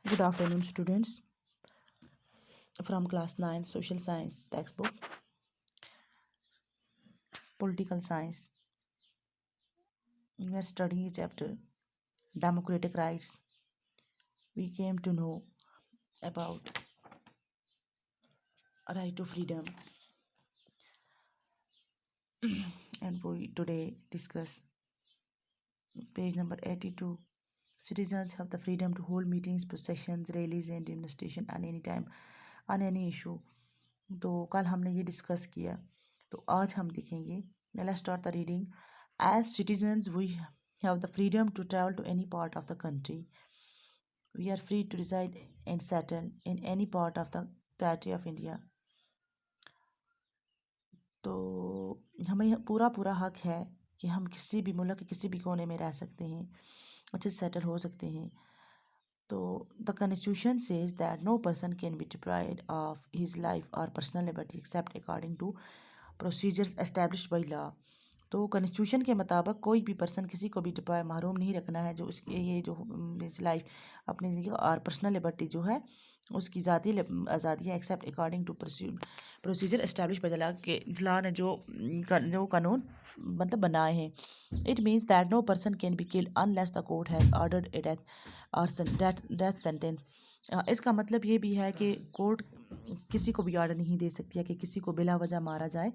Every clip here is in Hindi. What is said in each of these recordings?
Good afternoon, students. From class 9 social science textbook, political science. We are studying a chapter democratic rights. We came to know about a right to freedom, and we today discuss page number 82. Citizens have the freedom to hold meetings, processions, rallies and demonstration at any time on any issue. तो कल हमने ये डिस्कस किया, तो आज हम देखेंगे. Let's start the reading. As citizens, we have the freedom to travel to any part of the country. We are free to reside and settle in any part of the territory of India. तो हमें पूरा हक है कि हम किसी भी मुल्क के किसी भी कोने में रह सकते हैं, अच्छे से सेटल हो सकते हैं. तो the constitution says that no person can be deprived of his life और personal liberty except according to procedures established by law. तो कॉन्स्टिट्यूशन के मुताबिक कोई भी पर्सन किसी को भी डिप्राइव महरूम नहीं रखना है जो उसके ये जो लाइफ अपनी ज़िंदगी और पर्सनल लिबर्टी जो है उसकी ज़ाती आज़ादी है except according to procedure establish by the law के लॉ ने जो कानून मतलब बनाए हैं. It means that no person can be killed unless the court has ordered a death और डेथ सेंटेंस. इसका मतलब ये भी है कि कोर्ट किसी को भी ऑर्डर नहीं दे सकती है कि किसी को बिला वजह मारा जाए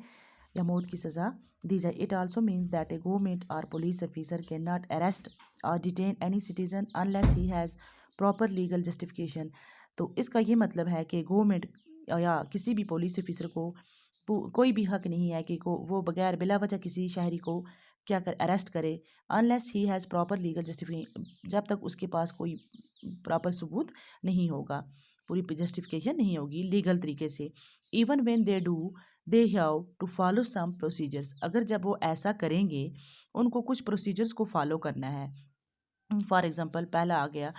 या मौत की सज़ा दी जाए. It also means that a government और police officer can not arrest और detain any citizen unless he has proper legal justification. तो इसका ये मतलब है कि गवर्नमेंट या किसी भी पुलिस ऑफिसर को कोई भी हक नहीं है कि वो बगैर बिला वजह किसी शहरी को क्या कर अरेस्ट करे unless he has proper legal justification, जब तक उसके पास कोई प्रॉपर सबूत नहीं होगा, पूरी जस्टिफिकेशन नहीं होगी लीगल तरीके से. Even when they do they have to follow some procedures. अगर जब वो ऐसा करेंगे उनको कुछ प्रोसीजर्स को फॉलो करना है. फॉर एग्जांपल पहला आ गया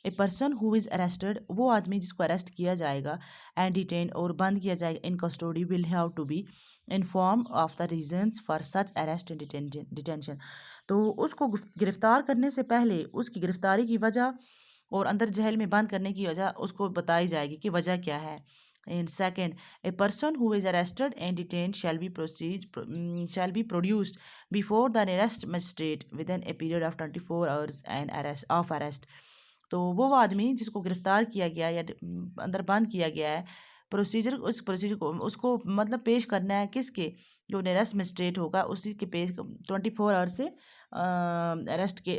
a person who is arrested, वो आदमी जिसको अरेस्ट किया जाएगा एंड डिटेन और बंद किया जाएगा in custody will have to be inform of the reasons for such arrest and detention. तो उसको गिरफ्तार करने से पहले उसकी गिरफ्तारी की वजह और अंदर जेल में बंद करने की वजह उसको बताई जाएगी कि वजह क्या है. And second, a person who is arrested and detained shall be produced before the arrest magistrate within a period of 24 hours and arrest. तो वो आदमी जिसको गिरफ्तार किया गया या अंदर बंद किया गया है, उस प्रोसीजर को उसको मतलब पेश करना है किसके, जो अरेस्ट मजिस्ट्रेट होगा उसी के पेश 24 आवर्स से अरेस्ट के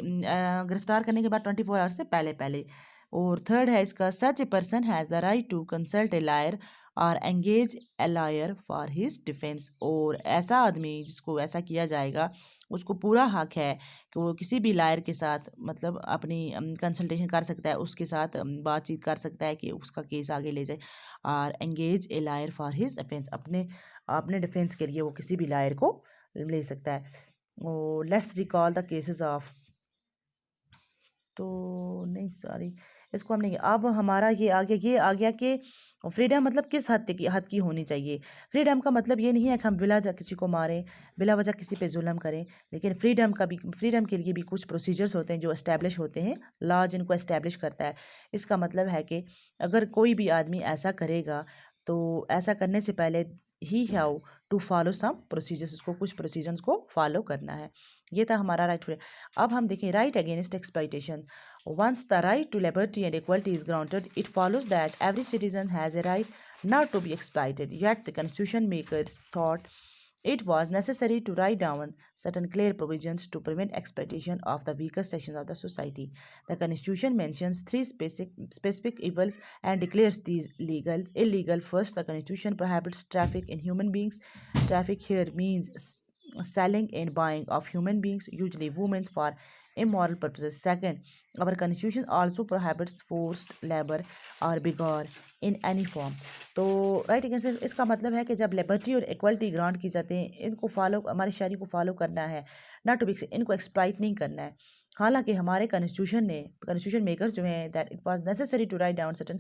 गिरफ्तार करने के बाद 24 आवर्स से पहले. और थर्ड है इसका, such a person has the right to consult a lawyer और engage a lawyer for his defence. और ऐसा आदमी जिसको ऐसा किया जाएगा उसको पूरा हक है कि वो किसी भी लायर के साथ मतलब अपनी कंसल्टेशन कर सकता है, उसके साथ बातचीत कर सकता है कि उसका केस आगे ले जाए. और engage a lawyer for his defence, अपने अपने डिफेंस के लिए वो किसी भी लायर को ले सकता है. Let's recall the cases of, तो नहीं सॉरी इसको हमने अब हमारा ये आ गया कि फ्रीडम मतलब किस हद की होनी चाहिए. फ्रीडम का मतलब ये नहीं है कि हम बिला वजह किसी को मारें, बिला वजह किसी पे जुल्म करें, लेकिन फ्रीडम के लिए भी कुछ प्रोसीजर्स होते हैं जो इस्टेब्लिश होते हैं, लॉ जिनको इस्टेब्लिश करता है. इसका मतलब है कि अगर कोई भी आदमी ऐसा करेगा तो ऐसा करने से पहले ही have to follow some procedures, उसको कुछ प्रोसीजर्स को फॉलो करना है. ये था हमारा राइट. अब हम देखें right against exploitation. Once the right to liberty and equality is granted, it follows that every citizen has a right not to be exploited. Yet the constitution makers thought it was necessary to write down certain clear provisions to prevent exploitation of the weaker sections of the society. The constitution mentions three specific evils and declares these illegal. First, the constitution prohibits traffic in human beings. Traffic here means selling and buying of human beings, usually women, for immoral purposes. Second, our constitution also prohibits forced labor or begar in any form. तो राइट अगेंस्ट इसका मतलब है कि जब लिबर्टी और इक्वलिटी ग्रांट की जाते हैं इनको फॉलो, हमारे शहरी को फॉलो करना है, नॉट टू बी, इनको एक्सप्लॉइट नहीं करना है. हालांकि हमारे कॉन्स्टिट्यूशन मेकर्स जो हैं that it was necessary to write down certain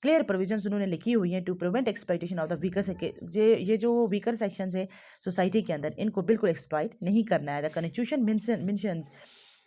clear provisions उन्होंने लिखी हुई हैं to prevent exploitation of the weaker. ये जो वीकर सेक्शंस है सोसाइटी के अंदर इनको बिल्कुल एक्सप्लॉइट नहीं करना है. The constitution mentions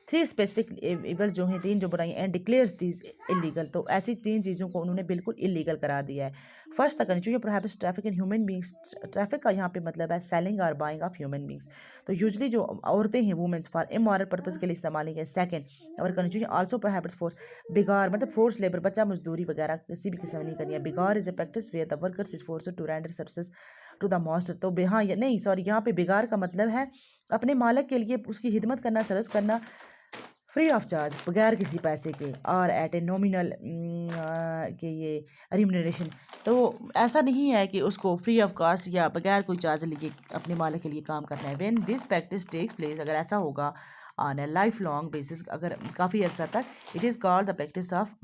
3 specific evil जो हैं, 3 जो बुराइयाँ, एंड डिक्लेयर्स दीज इलीगल। तो ऐसी 3 चीज़ों को उन्होंने बिल्कुल इलीगल करार दिया है। First, the constitution prohibits traffic in human beings. Traffic का यहाँ पे मतलब है सेलिंग और बाइंग ऑफ ह्यूमन बींग्स। तो यूजली जो औरतें हैं वुमेन्स फॉर इमोरल पर्पज के लिए इस्तेमाल नहीं है। सेकंड, और कॉन्स्टिट्यूशन आल्सो प्रोहिबिट्स फोर्स, बिगार मतलब फोर्स लेबर, बच्चा मजदूरी वगैरह किसी भी किस्म नहीं करनी है। Begar is a practice where the workers is forced to render services to the master. तो हाँ, नहीं सॉरी, यहाँ पे बिगार का मतलब है अपने मालिक के लिए उसकी खिदमत करना, सर्विस करना फ्री ऑफ चार्ज, बगैर किसी पैसे के, और एट ए नॉमिनल के ये रिम्यूनरेशन। तो ऐसा नहीं है कि उसको फ्री ऑफ कॉस्ट या बगैर कोई चार्ज लिए अपने मालिक के लिए काम करना है। When this practice takes place, अगर ऐसा होगा on a life long basis, अगर काफ़ी अर्सा तक, it is called the practice of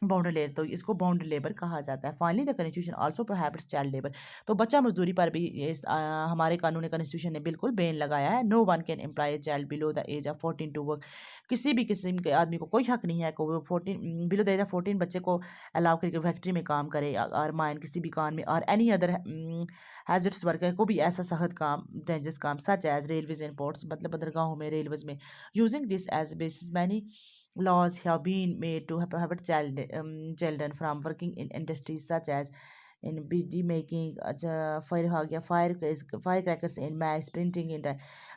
boundary labour. तो इसको बाउंड्री लेबर कहा जाता है। Finally the constitution also prohibits child labour. तो बच्चा मजदूरी पर भी हमारे कानून कॉन्स्टिट्यूशन ने बिल्कुल बैन लगाया है। No one can employ child below the age of 14 to work. किसी भी किस्म के आदमी को कोई हक नहीं है कि वो 14 बिलो द एज ऑफ 14 बच्चे को अलाउ करके फैक्ट्री में काम करे, और माइन किसी भी काम में, और एनी अदर हैजर्ड्स वर्कर को भी ऐसा सख्त काम, डेंजरस काम, such as railways and ports, मतलब बंदरगाहों में, रेलवेज में। Using this as basis many laws have been made to prohibit children from working in industries such as in BD making, अच्छा फायर हो गया, फायर क्रैकर्स, इन मैच प्रिंटिंग, इन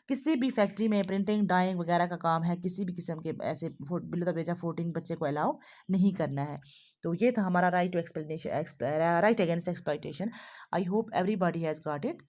किसी भी फैक्ट्री में प्रिंटिंग डाइंग वगैरह का काम है, किसी भी किस्म के ऐसे बिलो द बेजा 14 बच्चे को अलाउ नहीं करना है। तो ये था हमारा right to explanation, right against exploitation. I hope everybody has got it.